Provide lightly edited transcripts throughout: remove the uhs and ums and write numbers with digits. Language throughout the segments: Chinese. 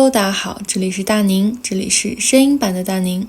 Hello， 大家好，这里是大宁，这里是声音版的大宁。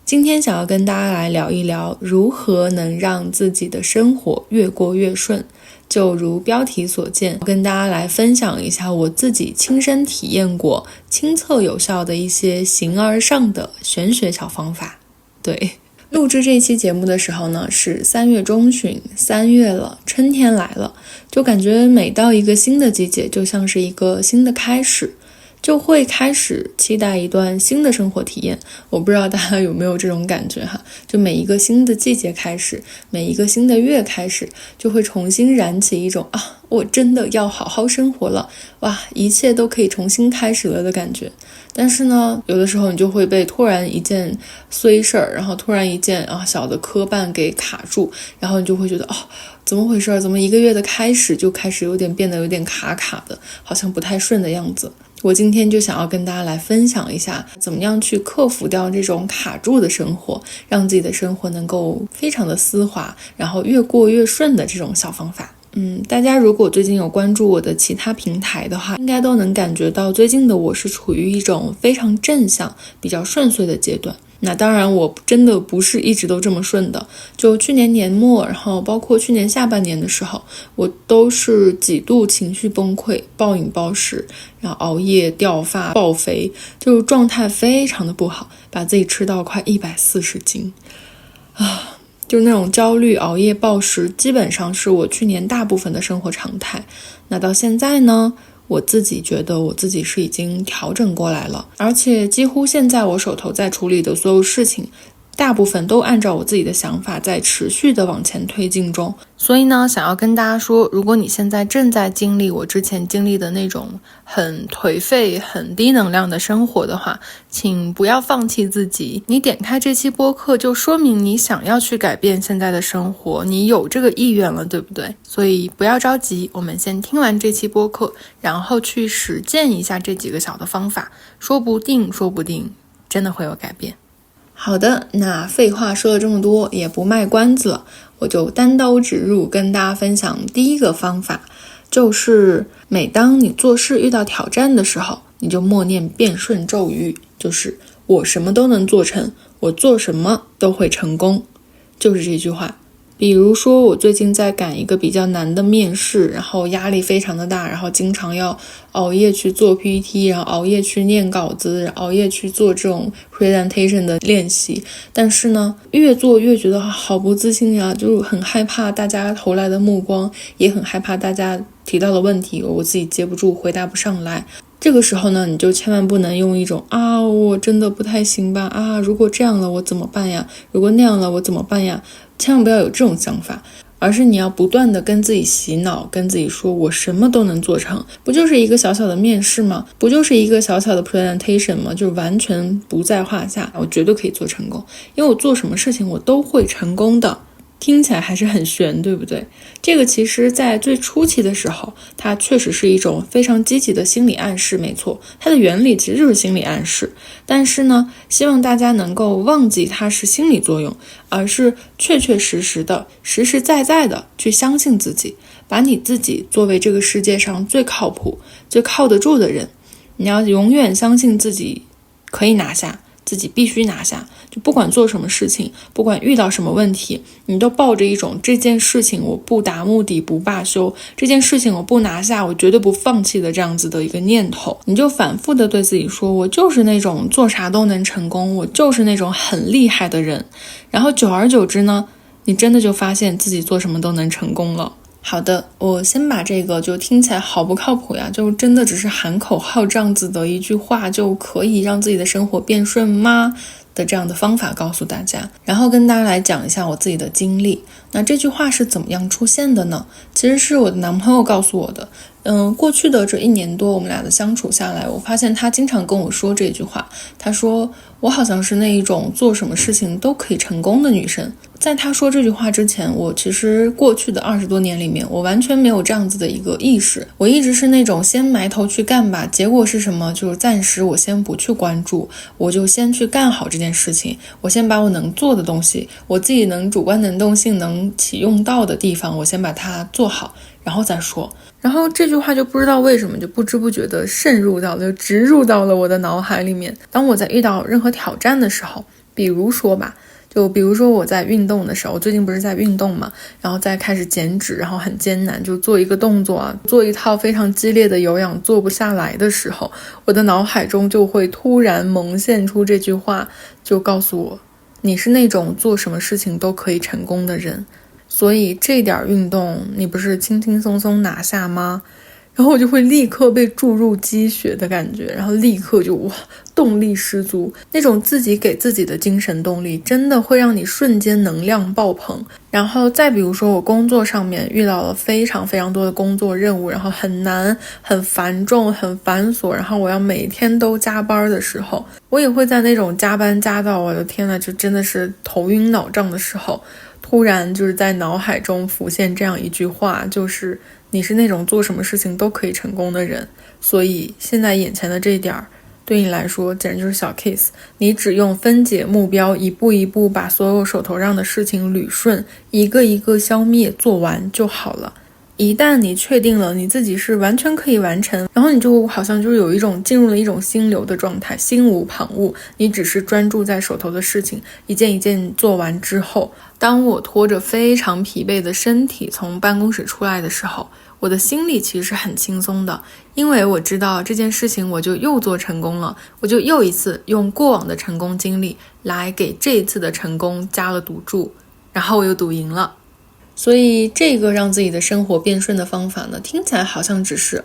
今天想要跟大家来聊一聊如何能让自己的生活越过越顺。就如标题所见，跟大家来分享一下我自己亲身体验过、亲测有效的一些形而上的玄学小方法。对，录制这一期节目的时候呢，是3月中旬，3月了，春天来了，就感觉每到一个新的季节，就像是一个新的开始。就会开始期待一段新的生活体验。我不知道大家有没有这种感觉哈，就每一个新的季节开始，每一个新的月开始，就会重新燃起一种我真的要好好生活了，哇，一切都可以重新开始了的感觉。但是呢，有的时候你就会被突然一件衰事儿，然后突然一件小的磕绊给卡住，然后你就会觉得怎么回事？怎么一个月的开始就开始变得有点卡卡的，好像不太顺的样子。我今天就想要跟大家来分享一下，怎么样去克服掉这种卡住的生活，让自己的生活能够非常的丝滑，然后越过越顺的这种小方法。大家如果最近有关注我的其他平台的话，应该都能感觉到最近的我是处于一种非常正向、比较顺遂的阶段。那当然我真的不是一直都这么顺的，就去年年末，然后包括去年下半年的时候，我都是几度情绪崩溃，暴饮暴食，然后熬夜掉发爆肥，就是状态非常的不好，把自己吃到快140斤就是那种焦虑、熬夜、暴食，基本上是我去年大部分的生活常态。那到现在呢，我自己觉得我自己是已经调整过来了，而且几乎现在我手头在处理的所有事情，大部分都按照我自己的想法在持续的往前推进中。所以呢，想要跟大家说，如果你现在正在经历我之前经历的那种很颓废、很低能量的生活的话，请不要放弃自己。你点开这期播客，就说明你想要去改变现在的生活，你有这个意愿了，对不对？所以不要着急，我们先听完这期播客，然后去实践一下这几个小的方法，说不定真的会有改变。好的，那废话说了这么多，也不卖关子了，我就单刀直入跟大家分享第一个方法，就是每当你做事遇到挑战的时候，你就默念变顺咒语，就是我什么都能做成，我做什么都会成功，就是这句话。比如说我最近在赶一个比较难的面试，然后压力非常的大，然后经常要熬夜去做 PPT， 然后熬夜去念稿子，熬夜去做这种 presentation 的练习。但是呢，越做越觉得好不自信啊，就很害怕大家投来的目光，也很害怕大家提到的问题我自己接不住，回答不上来。这个时候呢，你就千万不能用一种我真的不太行吧，如果这样了我怎么办呀，如果那样了我怎么办呀，千万不要有这种想法，而是你要不断的跟自己洗脑，跟自己说我什么都能做成，不就是一个小小的面试吗？不就是一个小小的 presentation 吗？就完全不在话下，我绝对可以做成功，因为我做什么事情我都会成功的。听起来还是很玄，对不对？这个其实在最初期的时候，它确实是一种非常积极的心理暗示，没错，它的原理其实就是心理暗示。但是呢，希望大家能够忘记它是心理作用，而是确确实实的、实实在在的去相信自己，把你自己作为这个世界上最靠谱、最靠得住的人。你要永远相信自己可以拿下，自己必须拿下，就不管做什么事情，不管遇到什么问题，你都抱着一种这件事情我不达目的不罢休，这件事情我不拿下我绝对不放弃的这样子的一个念头，你就反复的对自己说，我就是那种做啥都能成功，我就是那种很厉害的人。然后久而久之呢，你真的就发现自己做什么都能成功了。好的，我先把这个就听起来好不靠谱呀，就真的只是喊口号这样子的一句话就可以让自己的生活变顺吗的这样的方法告诉大家，然后跟大家来讲一下我自己的经历。那这句话是怎么样出现的呢？其实是我的男朋友告诉我的。过去的这1年多我们俩的相处下来，我发现他经常跟我说这句话，他说我好像是那一种做什么事情都可以成功的女生。在他说这句话之前，我其实过去的20多年里面，我完全没有这样子的一个意识，我一直是那种先埋头去干吧，结果是什么就是暂时我先不去关注，我就先去干好这件事情，我先把我能做的东西，我自己能主观能动性能启用到的地方，我先把它做好，然后再说。然后这句话就不知道为什么就不知不觉地渗入到了，就植入到了我的脑海里面。当我在遇到任何挑战的时候，比如说我在运动的时候，我最近不是在运动嘛，然后再开始减脂，然后很艰难，就做一个动作啊，做一套非常激烈的有氧做不下来的时候，我的脑海中就会突然萌现出这句话，就告诉我，你是那种做什么事情都可以成功的人，所以这点运动你不是轻轻松松拿下吗？然后我就会立刻被注入鸡血的感觉，然后立刻就动力十足，那种自己给自己的精神动力真的会让你瞬间能量爆棚。然后再比如说我工作上面遇到了非常非常多的工作任务，然后很难很繁重很繁琐，然后我要每天都加班的时候，我也会在那种加班加到我的天呐，就真的是头晕脑胀的时候，突然就是在脑海中浮现这样一句话，就是你是那种做什么事情都可以成功的人，所以现在眼前的这一点对你来说简直就是小 case， 你只用分解目标，一步一步把所有手头上的事情捋顺，一个一个消灭做完就好了。一旦你确定了你自己是完全可以完成，然后你就好像就是有一种进入了一种心流的状态，心无旁骛，你只是专注在手头的事情，一件一件做完之后，当我拖着非常疲惫的身体从办公室出来的时候，我的心里其实是很轻松的，因为我知道这件事情我就又做成功了，我就又一次用过往的成功经历来给这一次的成功加了赌注，然后我又赌赢了。所以这个让自己的生活变顺的方法呢，听起来好像只是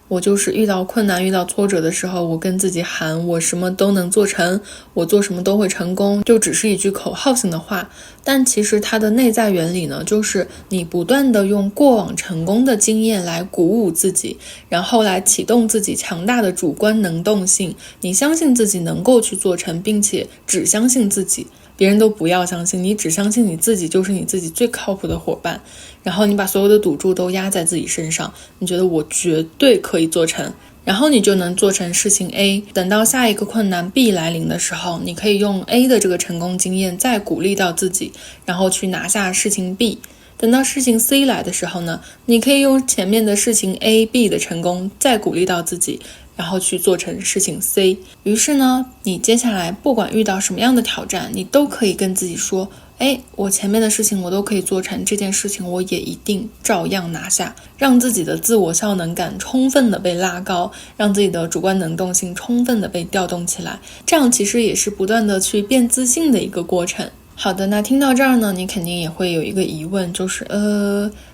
我就是遇到困难遇到挫折的时候，我跟自己喊我什么都能做成，我做什么都会成功，就只是一句口号性的话。但其实它的内在原理呢，就是你不断的用过往成功的经验来鼓舞自己，然后来启动自己强大的主观能动性，你相信自己能够去做成，并且只相信自己，别人都不要相信，你只相信你自己就是你自己最靠谱的伙伴，然后你把所有的赌注都压在自己身上，你觉得我绝对可以做成，然后你就能做成事情 A， 等到下一个困难 B 来临的时候，你可以用 A 的这个成功经验再鼓励到自己，然后去拿下事情 B。 等到事情 C 来的时候呢，你可以用前面的事情 A、B 的成功再鼓励到自己，然后去做成事情 C。 于是呢，你接下来不管遇到什么样的挑战，你都可以跟自己说，我前面的事情我都可以做成，这件事情我也一定照样拿下，让自己的自我效能感充分的被拉高，让自己的主观能动性充分的被调动起来，这样其实也是不断的去变自信的一个过程。好的，那听到这儿呢，你肯定也会有一个疑问，就是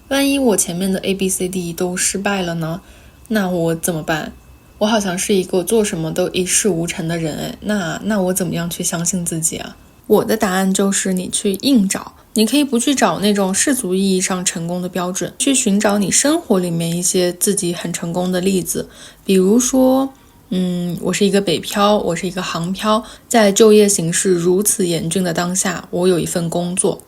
万一我前面的 ABCD 都失败了呢，那我怎么办？我好像是一个做什么都一事无成的人，那我怎么样去相信自己啊？我的答案就是你去硬找，你可以不去找那种世俗意义上成功的标准，去寻找你生活里面一些自己很成功的例子。比如说我是一个北漂，我是一个杭漂，在就业形势如此严峻的当下，我有一份工作，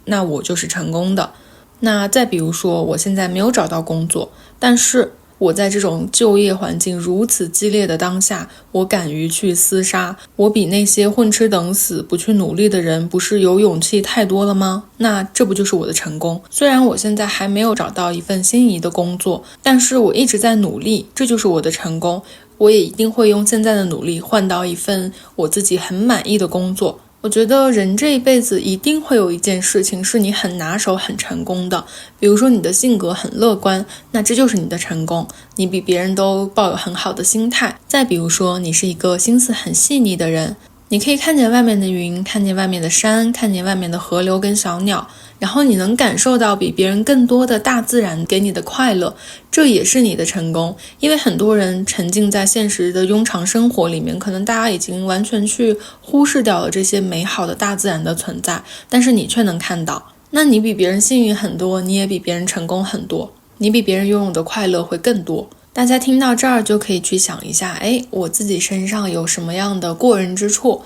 那我就是成功的。那再比如说我现在没有找到工作，但是我在这种就业环境如此激烈的当下，我敢于去厮杀，我比那些混吃等死不去努力的人不是有勇气太多了吗？那这不就是我的成功？虽然我现在还没有找到一份心仪的工作，但是我一直在努力，这就是我的成功。我也一定会用现在的努力换到一份我自己很满意的工作。我觉得人这一辈子一定会有一件事情是你很拿手很成功的，比如说你的性格很乐观，那这就是你的成功，你比别人都抱有很好的心态。再比如说你是一个心思很细腻的人，你可以看见外面的云，看见外面的山，看见外面的河流跟小鸟，然后你能感受到比别人更多的大自然给你的快乐，这也是你的成功。因为很多人沉浸在现实的庸常生活里面，可能大家已经完全去忽视掉了这些美好的大自然的存在，但是你却能看到，那你比别人幸运很多，你也比别人成功很多，你比别人拥有的快乐会更多。大家听到这儿就可以去想一下，我自己身上有什么样的过人之处，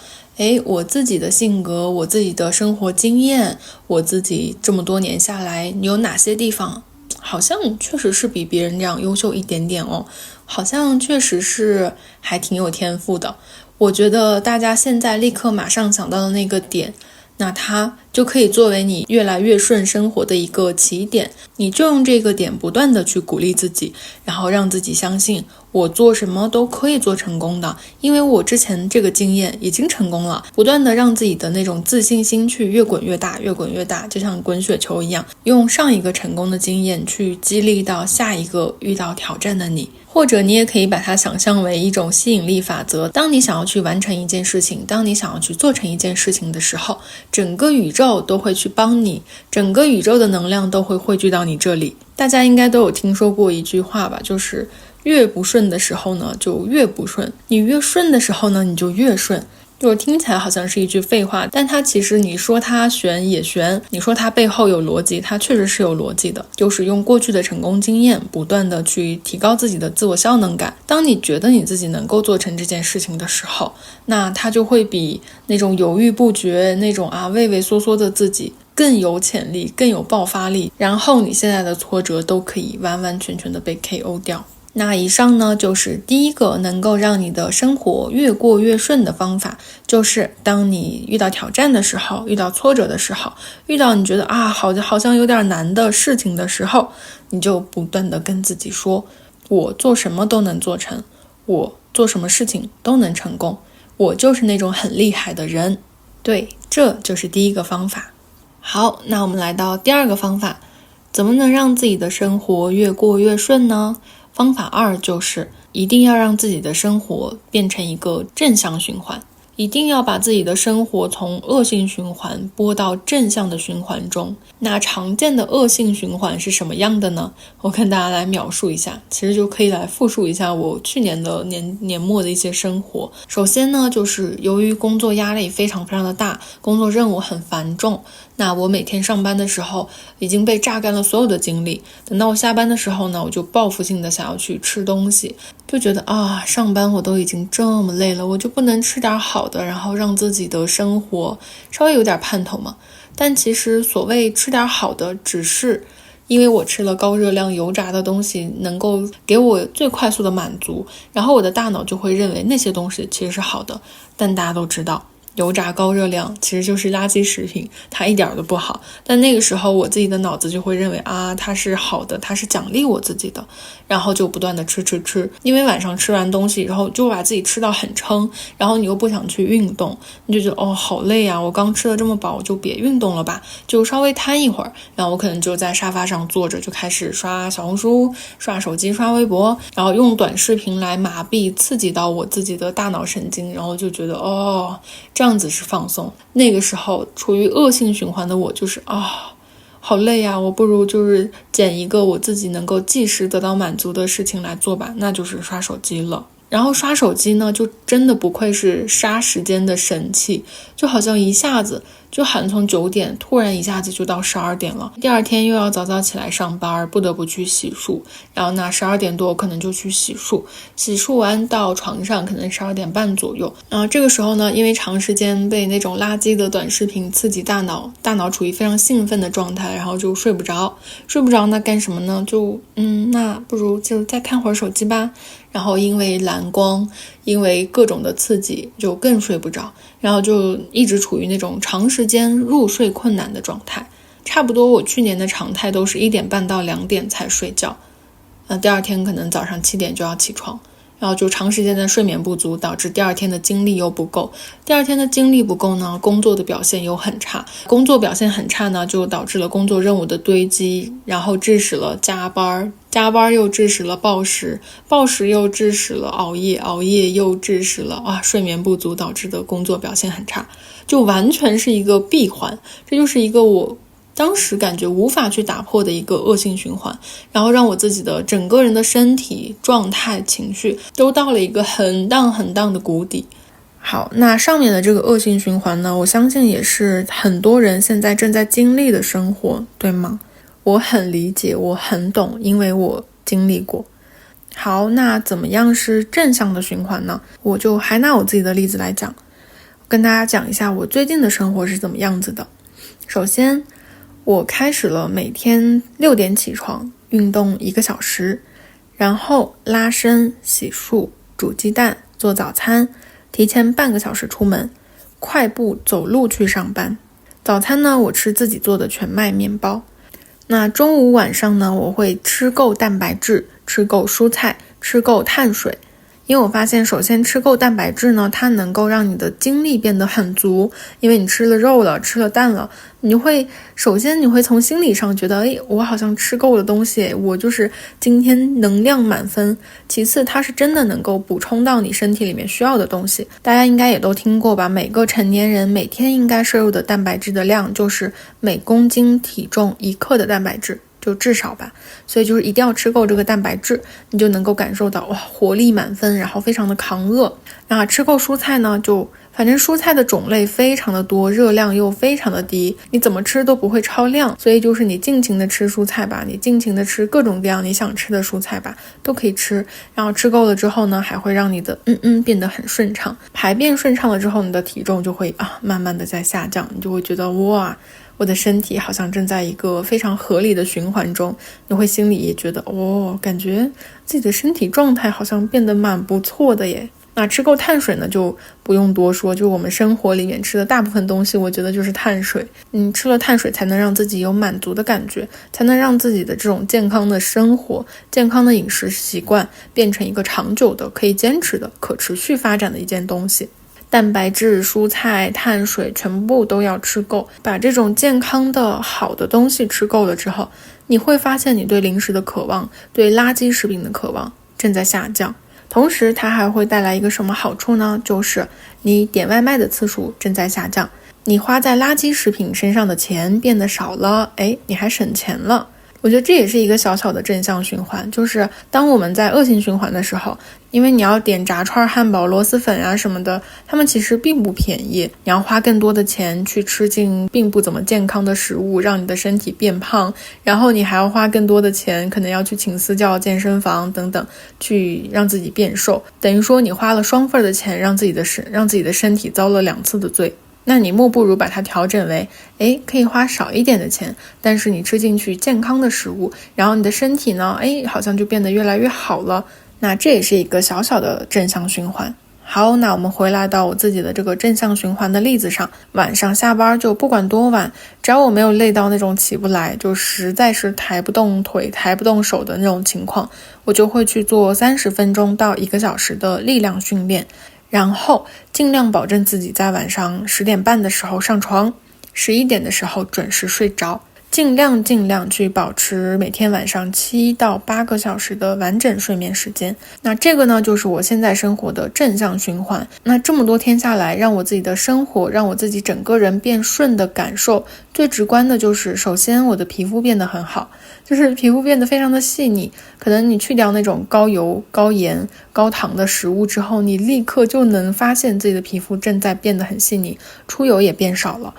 我自己的性格，我自己的生活经验，我自己这么多年下来有哪些地方好像确实是比别人这样优秀一点点哦，好像确实是还挺有天赋的。我觉得大家现在立刻马上想到的那个点，那它就可以作为你越来越顺生活的一个起点。你就用这个点不断的去鼓励自己，然后让自己相信我做什么都可以做成功的，因为我之前这个经验已经成功了。不断的让自己的那种自信心去越滚越大，越滚越大，就像滚雪球一样，用上一个成功的经验去激励到下一个遇到挑战的你。或者你也可以把它想象为一种吸引力法则，当你想要去完成一件事情，当你想要去做成一件事情的时候，整个宇宙都会去帮你，整个宇宙的能量都会汇聚到你这里。大家应该都有听说过一句话吧，就是越不顺的时候呢就越不顺，你越顺的时候呢你就越顺。就听起来好像是一句废话，但它其实你说它玄也玄，你说它背后有逻辑，它确实是有逻辑的。就是用过去的成功经验不断的去提高自己的自我效能感，当你觉得你自己能够做成这件事情的时候，那它就会比那种犹豫不决，那种畏畏缩缩的自己更有潜力，更有爆发力，然后你现在的挫折都可以完完全全的被 KO 掉。那以上呢，就是第一个能够让你的生活越过越顺的方法，就是当你遇到挑战的时候，遇到挫折的时候，遇到你觉得好像有点难的事情的时候，你就不断的跟自己说，我做什么都能做成，我做什么事情都能成功，我就是那种很厉害的人。对，这就是第一个方法。好，那我们来到第二个方法，怎么能让自己的生活越过越顺呢？方法2就是一定要让自己的生活变成一个正向循环，一定要把自己的生活从恶性循环拨到正向的循环中。那常见的恶性循环是什么样的呢？我跟大家来描述一下，其实就可以来复述一下我去年的年末的一些生活。首先呢，就是由于工作压力非常非常的大，工作任务很繁重，那我每天上班的时候已经被榨干了所有的精力，等到我下班的时候呢，我就报复性的想要去吃东西，就觉得上班我都已经这么累了，我就不能吃点好的，然后让自己的生活稍微有点盼头嘛。但其实所谓吃点好的，只是因为我吃了高热量油炸的东西能够给我最快速的满足，然后我的大脑就会认为那些东西其实是好的。但大家都知道油炸高热量其实就是垃圾食品，它一点都不好。但那个时候我自己的脑子就会认为它是好的，它是奖励我自己的，然后就不断的吃，因为晚上吃完东西然后就把自己吃到很撑，然后你又不想去运动，你就觉得好累啊，我刚吃了这么饱，我就别运动了吧，就稍微瘫一会儿，然后我可能就在沙发上坐着，就开始刷小红书，刷手机，刷微博，然后用短视频来麻痹刺激到我自己的大脑神经，然后就觉得这样子是放松。那个时候处于恶性循环的我就是好累啊，我不如就是捡一个我自己能够即时得到满足的事情来做吧，那就是刷手机了。然后刷手机呢，就真的不愧是杀时间的神器，就好像一下子就好像从9点突然一下子就到12点了，第二天又要早早起来上班，不得不去洗漱，然后那12点多可能就去洗漱，洗漱完到床上可能12点半左右，然后这个时候呢，因为长时间被那种垃圾的短视频刺激大脑处于非常兴奋的状态，然后就睡不着那干什么呢？就那不如就再看会儿手机吧，然后因为蓝光，因为各种的刺激就更睡不着，然后就一直处于那种长时间入睡困难的状态。差不多我去年的常态都是1点半到2点才睡觉，第二天可能早上7点就要起床，然后就长时间的睡眠不足，导致第二天的精力又不够。第二天的精力不够呢，工作的表现又很差。工作表现很差呢，就导致了工作任务的堆积，然后致使了加班又致使了暴食又致使了熬夜又致使了睡眠不足导致的工作表现很差，就完全是一个闭环。这就是一个我当时感觉无法去打破的一个恶性循环，然后让我自己的整个人的身体状态情绪都到了一个很荡的谷底。好，那上面的这个恶性循环呢，我相信也是很多人现在正在经历的生活，对吗？我很理解，我很懂，因为我经历过。好，那怎么样是正向的循环呢？我就还拿我自己的例子来讲，跟大家讲一下我最近的生活是怎么样子的。首先，我开始了每天6点起床，运动1个小时，然后拉伸、洗漱、煮鸡蛋、做早餐，提前半个小时出门，快步走路去上班。早餐呢，我吃自己做的全麦面包。那中午晚上呢，我会吃够蛋白质，吃够蔬菜，吃够碳水。因为我发现首先吃够蛋白质呢，它能够让你的精力变得很足，因为你吃了肉了，吃了蛋了，首先你会从心理上觉得，我好像吃够了东西，我就是今天能量满分。其次它是真的能够补充到你身体里面需要的东西。大家应该也都听过吧，每个成年人每天应该摄入的蛋白质的量就是每公斤体重1克的蛋白质，就至少吧，所以就是一定要吃够这个蛋白质，你就能够感受到活力满分，然后非常的抗饿。那吃够蔬菜呢，反正蔬菜的种类非常的多，热量又非常的低，你怎么吃都不会超量，所以就是你尽情的吃蔬菜吧，你尽情的吃各种各样你想吃的蔬菜吧，都可以吃。然后吃够了之后呢，还会让你的变得很顺畅，排便顺畅了之后，你的体重就会慢慢的在下降，你就会觉得哇，我的身体好像正在一个非常合理的循环中，你会心里也觉得感觉自己的身体状态好像变得蛮不错的耶。那吃够碳水呢，就不用多说，就我们生活里面吃的大部分东西，我觉得就是碳水。吃了碳水才能让自己有满足的感觉，才能让自己的这种健康的生活、健康的饮食习惯变成一个长久的、可以坚持的、可持续发展的一件东西。蛋白质、蔬菜、碳水全部都要吃够，把这种健康的好的东西吃够了之后，你会发现你对零食的渴望，对垃圾食品的渴望正在下降。同时它还会带来一个什么好处呢？就是你点外卖的次数正在下降，你花在垃圾食品身上的钱变得少了，你还省钱了。我觉得这也是一个小小的正向循环，就是当我们在恶性循环的时候，因为你要点炸串、汉堡、螺蛳粉啊什么的，他们其实并不便宜，你要花更多的钱去吃进并不怎么健康的食物，让你的身体变胖，然后你还要花更多的钱，可能要去请私教、健身房等等，去让自己变瘦，等于说你花了双份的钱，让自己的身体遭了2次的罪。那你莫不如把它调整为可以花少一点的钱，但是你吃进去健康的食物，然后你的身体呢好像就变得越来越好了。那这也是一个小小的正向循环。好，那我们回来到我自己的这个正向循环的例子上，晚上下班就不管多晚，只要我没有累到那种起不来，就实在是抬不动腿抬不动手的那种情况，我就会去做30分钟到1个小时的力量训练，然后尽量保证自己在晚上10点半的时候上床，11点的时候准时睡着，尽量去保持每天晚上7到8个小时的完整睡眠时间。那这个呢，就是我现在生活的正向循环。那这么多天下来，让我自己的生活，让我自己整个人变顺的感受，最直观的就是首先我的皮肤变得很好，就是皮肤变得非常的细腻。可能你去掉那种高油、高盐、高糖的食物之后，你立刻就能发现自己的皮肤正在变得很细腻，出油也变少了。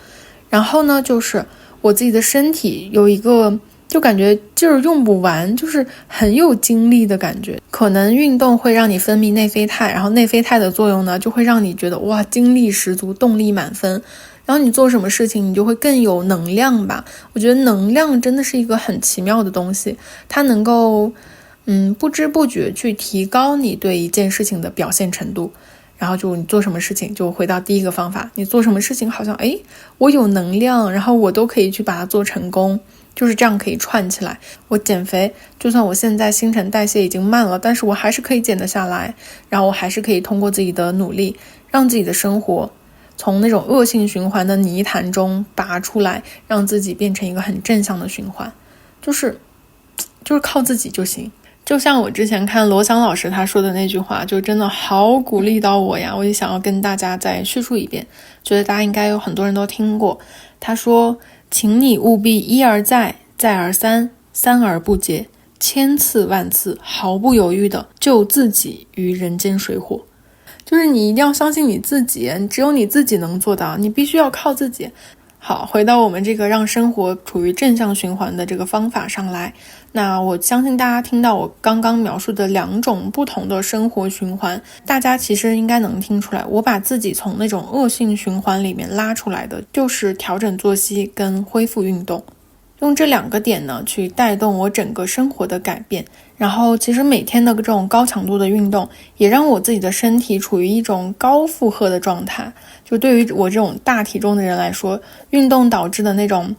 然后呢，就是我自己的身体有一个就感觉劲儿用不完，就是很有精力的感觉。可能运动会让你分泌内啡肽，然后内啡肽的作用呢，就会让你觉得哇，精力十足，动力满分。然后你做什么事情你就会更有能量吧。我觉得能量真的是一个很奇妙的东西，它能够不知不觉去提高你对一件事情的表现程度。然后就你做什么事情，就回到第一个方法，你做什么事情好像我有能量，然后我都可以去把它做成功，就是这样可以串起来。我减肥，就算我现在新陈代谢已经慢了，但是我还是可以减得下来，然后我还是可以通过自己的努力，让自己的生活从那种恶性循环的泥潭中拔出来，让自己变成一个很正向的循环，就是靠自己就行。就像我之前看罗翔老师他说的那句话，就真的好鼓励到我呀，我也想要跟大家再叙述一遍，觉得大家应该有很多人都听过。他说，请你务必一而再，再而三，三而不竭，千次万次毫不犹豫的救自己于人间水火。就是你一定要相信你自己，只有你自己能做到，你必须要靠自己。好，回到我们这个让生活处于正向循环的这个方法上来，那我相信大家听到我刚刚描述的2种不同的生活循环，大家其实应该能听出来，我把自己从那种恶性循环里面拉出来的，就是调整作息跟恢复运动。用这2个点呢去带动我整个生活的改变。然后其实每天的这种高强度的运动也让我自己的身体处于一种高负荷的状态。就对于我这种大体重的人来说，运动导致的那种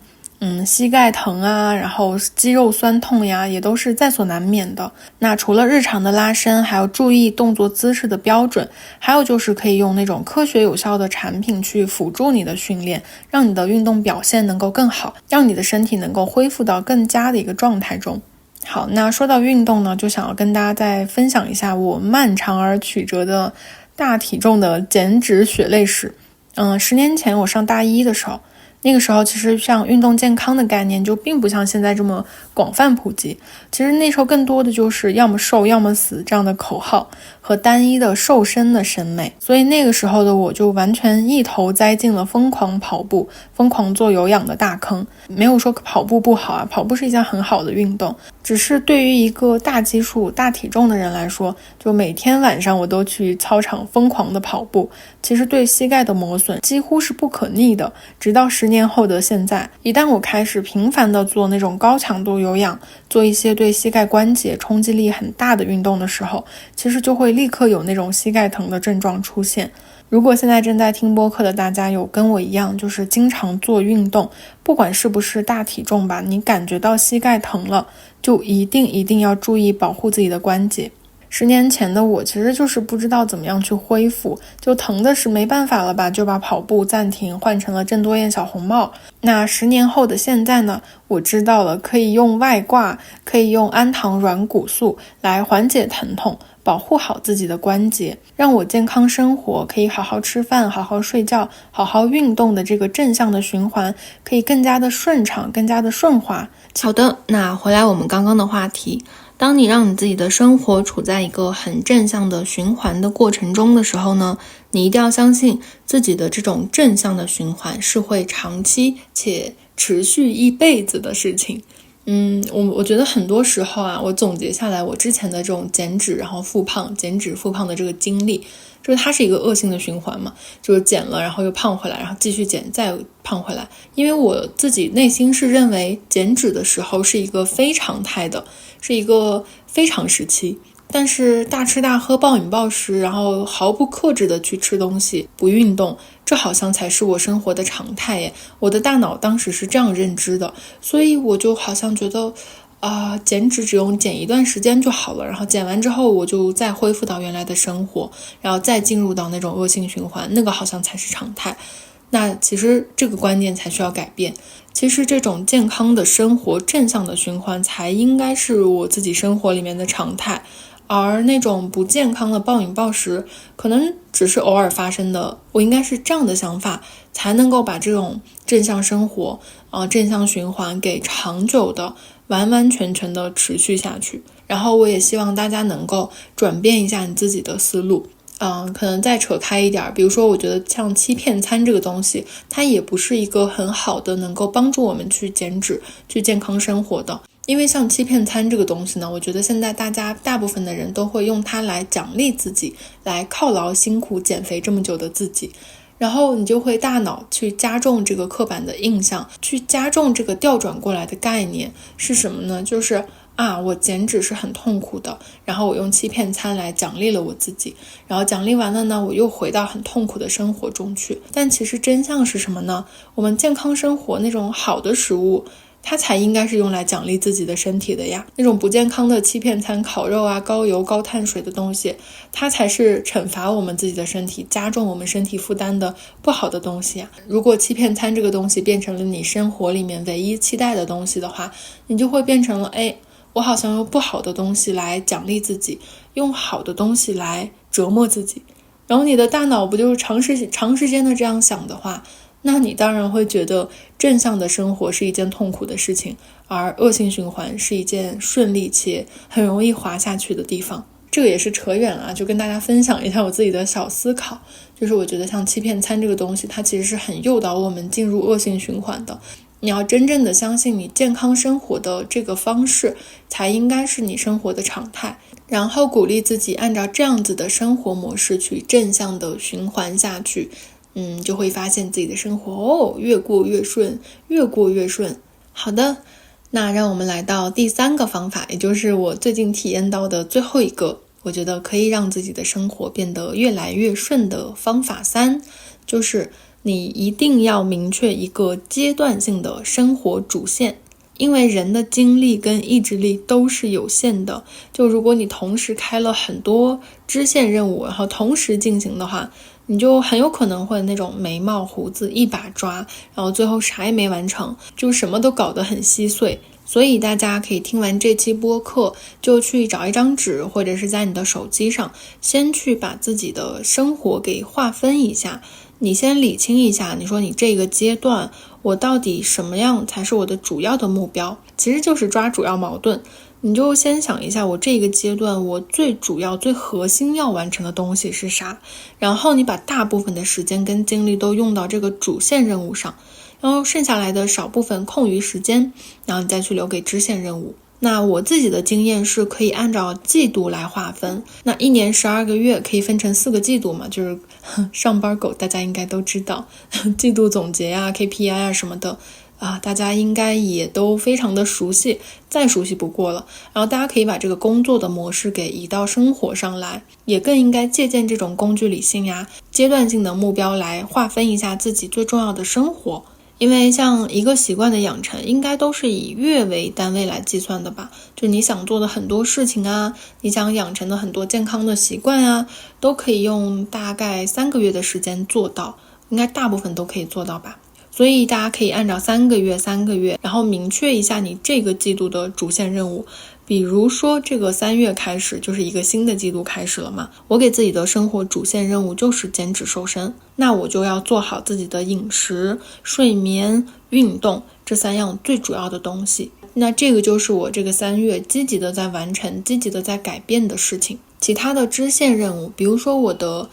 膝盖疼啊，然后肌肉酸痛呀，也都是在所难免的。那除了日常的拉伸，还要注意动作姿势的标准，还有就是可以用那种科学有效的产品去辅助你的训练，让你的运动表现能够更好，让你的身体能够恢复到更佳的一个状态中。好，那说到运动呢，就想要跟大家再分享一下我漫长而曲折的大体重的减脂血泪史。10年前我上大一的时候，那个时候其实像运动健康的概念就并不像现在这么广泛普及，其实那时候更多的就是要么瘦要么死这样的口号和单一的瘦身的审美。所以那个时候的我就完全一头栽进了疯狂跑步、疯狂做有氧的大坑。没有说跑步不好啊，跑步是一项很好的运动，只是对于一个大基数大体重的人来说，就每天晚上我都去操场疯狂的跑步，其实对膝盖的磨损几乎是不可逆的。直到10年后的现在，一旦我开始频繁的做那种高强度有氧，做一些对膝盖关节冲击力很大的运动的时候，其实就会立刻有那种膝盖疼的症状出现。如果现在正在听播客的大家有跟我一样，就是经常做运动，不管是不是大体重吧，你感觉到膝盖疼了，就一定要注意保护自己的关节。10年前的我其实就是不知道怎么样去恢复，就疼的是没办法了吧，就把跑步暂停，换成了郑多燕小红帽。那10年后的现在呢，我知道了可以用外挂，可以用氨糖软骨素来缓解疼痛，保护好自己的关节，让我健康生活，可以好好吃饭，好好睡觉，好好运动的这个正向的循环可以更加的顺畅，更加的顺滑。好的，那回来我们刚刚的话题，当你让你自己的生活处在一个很正向的循环的过程中的时候呢，你一定要相信自己的这种正向的循环是会长期且持续一辈子的事情。我觉得很多时候啊，我总结下来我之前的这种减脂然后复胖，减脂复胖的这个经历，就是它是一个恶性的循环嘛，就是减了然后又胖回来，然后继续减再胖回来。因为我自己内心是认为减脂的时候是一个非常态的，是一个非常时期，但是大吃大喝暴饮暴食，然后毫不克制的去吃东西，不运动，这好像才是我生活的常态耶。我的大脑当时是这样认知的，所以我就好像觉得减脂只用减一段时间就好了，然后减完之后我就再恢复到原来的生活，然后再进入到那种恶性循环，那个好像才是常态。那其实这个观念才需要改变，其实这种健康的生活正向的循环才应该是我自己生活里面的常态，而那种不健康的暴饮暴食可能只是偶尔发生的。我应该是这样的想法，才能够把这种正向生活正向循环给长久的完完全全的持续下去。然后我也希望大家能够转变一下你自己的思路，可能再扯开一点，比如说我觉得像欺骗餐这个东西，它也不是一个很好的能够帮助我们去减脂去健康生活的。因为像欺骗餐这个东西呢，我觉得现在大部分的人都会用它来奖励自己，来犒劳辛苦减肥这么久的自己，然后你就会大脑去加重这个刻板的印象，去加重这个调转过来的概念是什么呢？就是我减脂是很痛苦的，然后我用欺骗餐来奖励了我自己，然后奖励完了呢，我又回到很痛苦的生活中去。但其实真相是什么呢？我们健康生活那种好的食物，它才应该是用来奖励自己的身体的呀。那种不健康的欺骗餐、烤肉高油高碳水的东西，它才是惩罚我们自己的身体，加重我们身体负担的不好的东西啊。如果欺骗餐这个东西变成了你生活里面唯一期待的东西的话，你就会变成了我好像用不好的东西来奖励自己，用好的东西来折磨自己。然后你的大脑不就是长时间的这样想的话，那你当然会觉得正向的生活是一件痛苦的事情，而恶性循环是一件顺利且很容易滑下去的地方。这个也是扯远了，就跟大家分享一下我自己的小思考，就是我觉得像欺骗餐这个东西，它其实是很诱导我们进入恶性循环的。你要真正的相信你健康生活的这个方式才应该是你生活的常态，然后鼓励自己按照这样子的生活模式去正向的循环下去，就会发现自己的生活越过越顺，越过越顺。好的，那让我们来到第3个方法，也就是我最近体验到的最后一个，我觉得可以让自己的生活变得越来越顺的方法3，就是你一定要明确一个阶段性的生活主线。因为人的精力跟意志力都是有限的，就如果你同时开了很多支线任务，然后同时进行的话，你就很有可能会那种眉毛胡子一把抓，然后最后啥也没完成，就什么都搞得很稀碎。所以大家可以听完这期播客，就去找一张纸，或者是在你的手机上，先去把自己的生活给划分一下。你先理清一下，你说你这个阶段我到底什么样才是我的主要的目标，其实就是抓主要矛盾。你就先想一下，我这个阶段我最主要最核心要完成的东西是啥，然后你把大部分的时间跟精力都用到这个主线任务上，然后剩下来的少部分空余时间，然后你再去留给支线任务。那我自己的经验是可以按照季度来划分，那1年12个月可以分成4个季度嘛，就是上班狗大家应该都知道季度总结啊 KPI 啊什么的大家应该也都非常的熟悉，再熟悉不过了。然后大家可以把这个工作的模式给移到生活上来，也更应该借鉴这种工具理性呀阶段性的目标来划分一下自己最重要的生活。因为像一个习惯的养成应该都是以月为单位来计算的吧，就你想做的很多事情啊，你想养成的很多健康的习惯啊，都可以用大概3个月的时间做到，应该大部分都可以做到吧。所以大家可以按照3个月，然后明确一下你这个季度的主线任务。比如说这个3月开始就是一个新的季度开始了嘛，我给自己的生活主线任务就是减脂瘦身，那我就要做好自己的饮食、睡眠、运动这3样最主要的东西。那这个就是我这个3月积极的在完成、积极的在改变的事情。其他的支线任务，比如说我的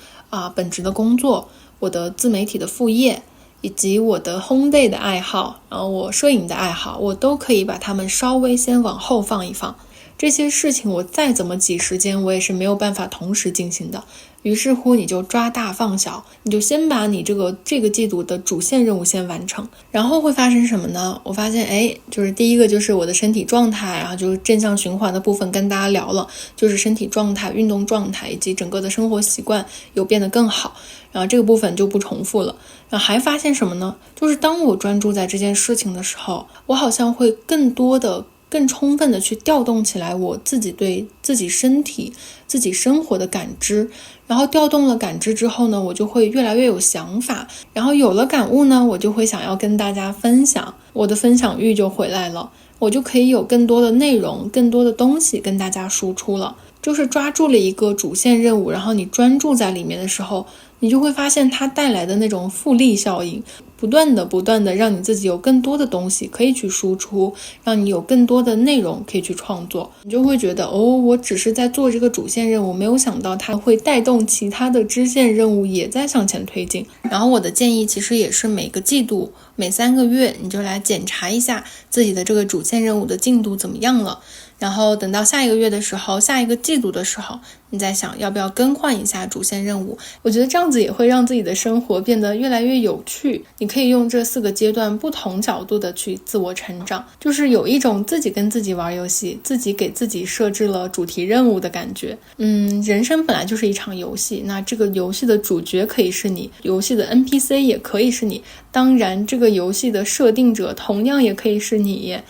本职的工作、我的自媒体的副业，以及我的烘焙的爱好，然后我摄影的爱好，我都可以把它们稍微先往后放一放。这些事情我再怎么挤时间，我也是没有办法同时进行的。于是乎你就抓大放小，你就先把你这个季度的主线任务先完成。然后会发生什么呢？我发现就是第一个就是我的身体状态，然后就是正向循环的部分跟大家聊了，就是身体状态、运动状态以及整个的生活习惯有变得更好，然后这个部分就不重复了。然后还发现什么呢？就是当我专注在这件事情的时候，我好像会更充分的去调动起来我自己对自己身体、自己生活的感知，然后调动了感知之后呢，我就会越来越有想法，然后有了感悟呢，我就会想要跟大家分享，我的分享欲就回来了，我就可以有更多的内容、更多的东西跟大家输出了。就是抓住了一个主线任务，然后你专注在里面的时候，你就会发现它带来的那种复利效应，不断的让你自己有更多的东西可以去输出，让你有更多的内容可以去创作。你就会觉得我只是在做这个主线任务，没有想到它会带动其他的支线任务也在向前推进。然后我的建议其实也是每个季度、每3个月你就来检查一下自己的这个主线任务的进度怎么样了，然后等到下一个月的时候、下一个季度的时候，你再想要不要更换一下主线任务。我觉得这样子也会让自己的生活变得越来越有趣。你可以用这4个阶段不同角度的去自我成长，就是有一种自己跟自己玩游戏，自己给自己设置了主题任务的感觉。人生本来就是一场游戏，那这个游戏的主角可以是你，游戏的 NPC 也可以是你，当然这个游戏的设定者同样也可以是你。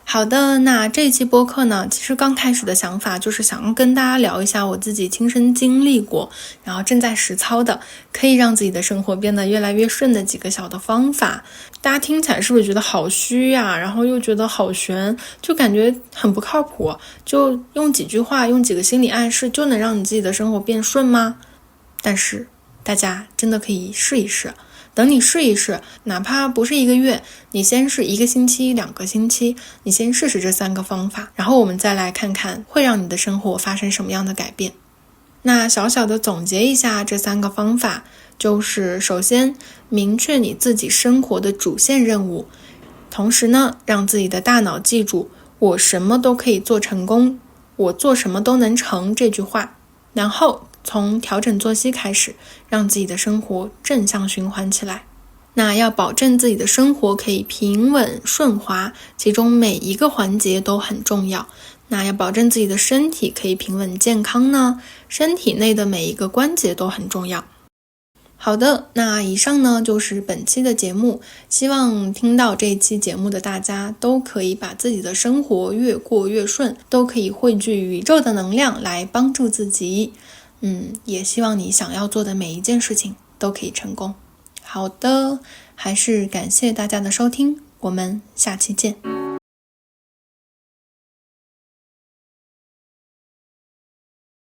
好的，那这一期播客呢，其实刚开始的想法就是想要跟大家聊一下我自己亲身经历过，然后正在实操的，可以让自己的生活变得越来越顺的几个小的方法。大家听起来是不是觉得好虚呀？然后又觉得好悬，就感觉很不靠谱，就用几句话，用几个心理暗示就能让你自己的生活变顺吗？但是大家真的可以试一试。等你试一试，哪怕不是1个月，你先是1个星期、2个星期，你先试试这3个方法，然后我们再来看看会让你的生活发生什么样的改变。那小小的总结一下这3个方法，就是首先明确你自己生活的主线任务，同时呢，让自己的大脑记住我什么都可以做成功，我做什么都能成这句话，然后从调整作息开始，让自己的生活正向循环起来。那要保证自己的生活可以平稳顺滑，其中每一个环节都很重要。那要保证自己的身体可以平稳健康呢，身体内的每一个关节都很重要。好的，那以上呢就是本期的节目，希望听到这一期节目的大家都可以把自己的生活越过越顺，都可以汇聚宇宙的能量来帮助自己。也希望你想要做的每一件事情都可以成功。好的，还是感谢大家的收听，我们下期见。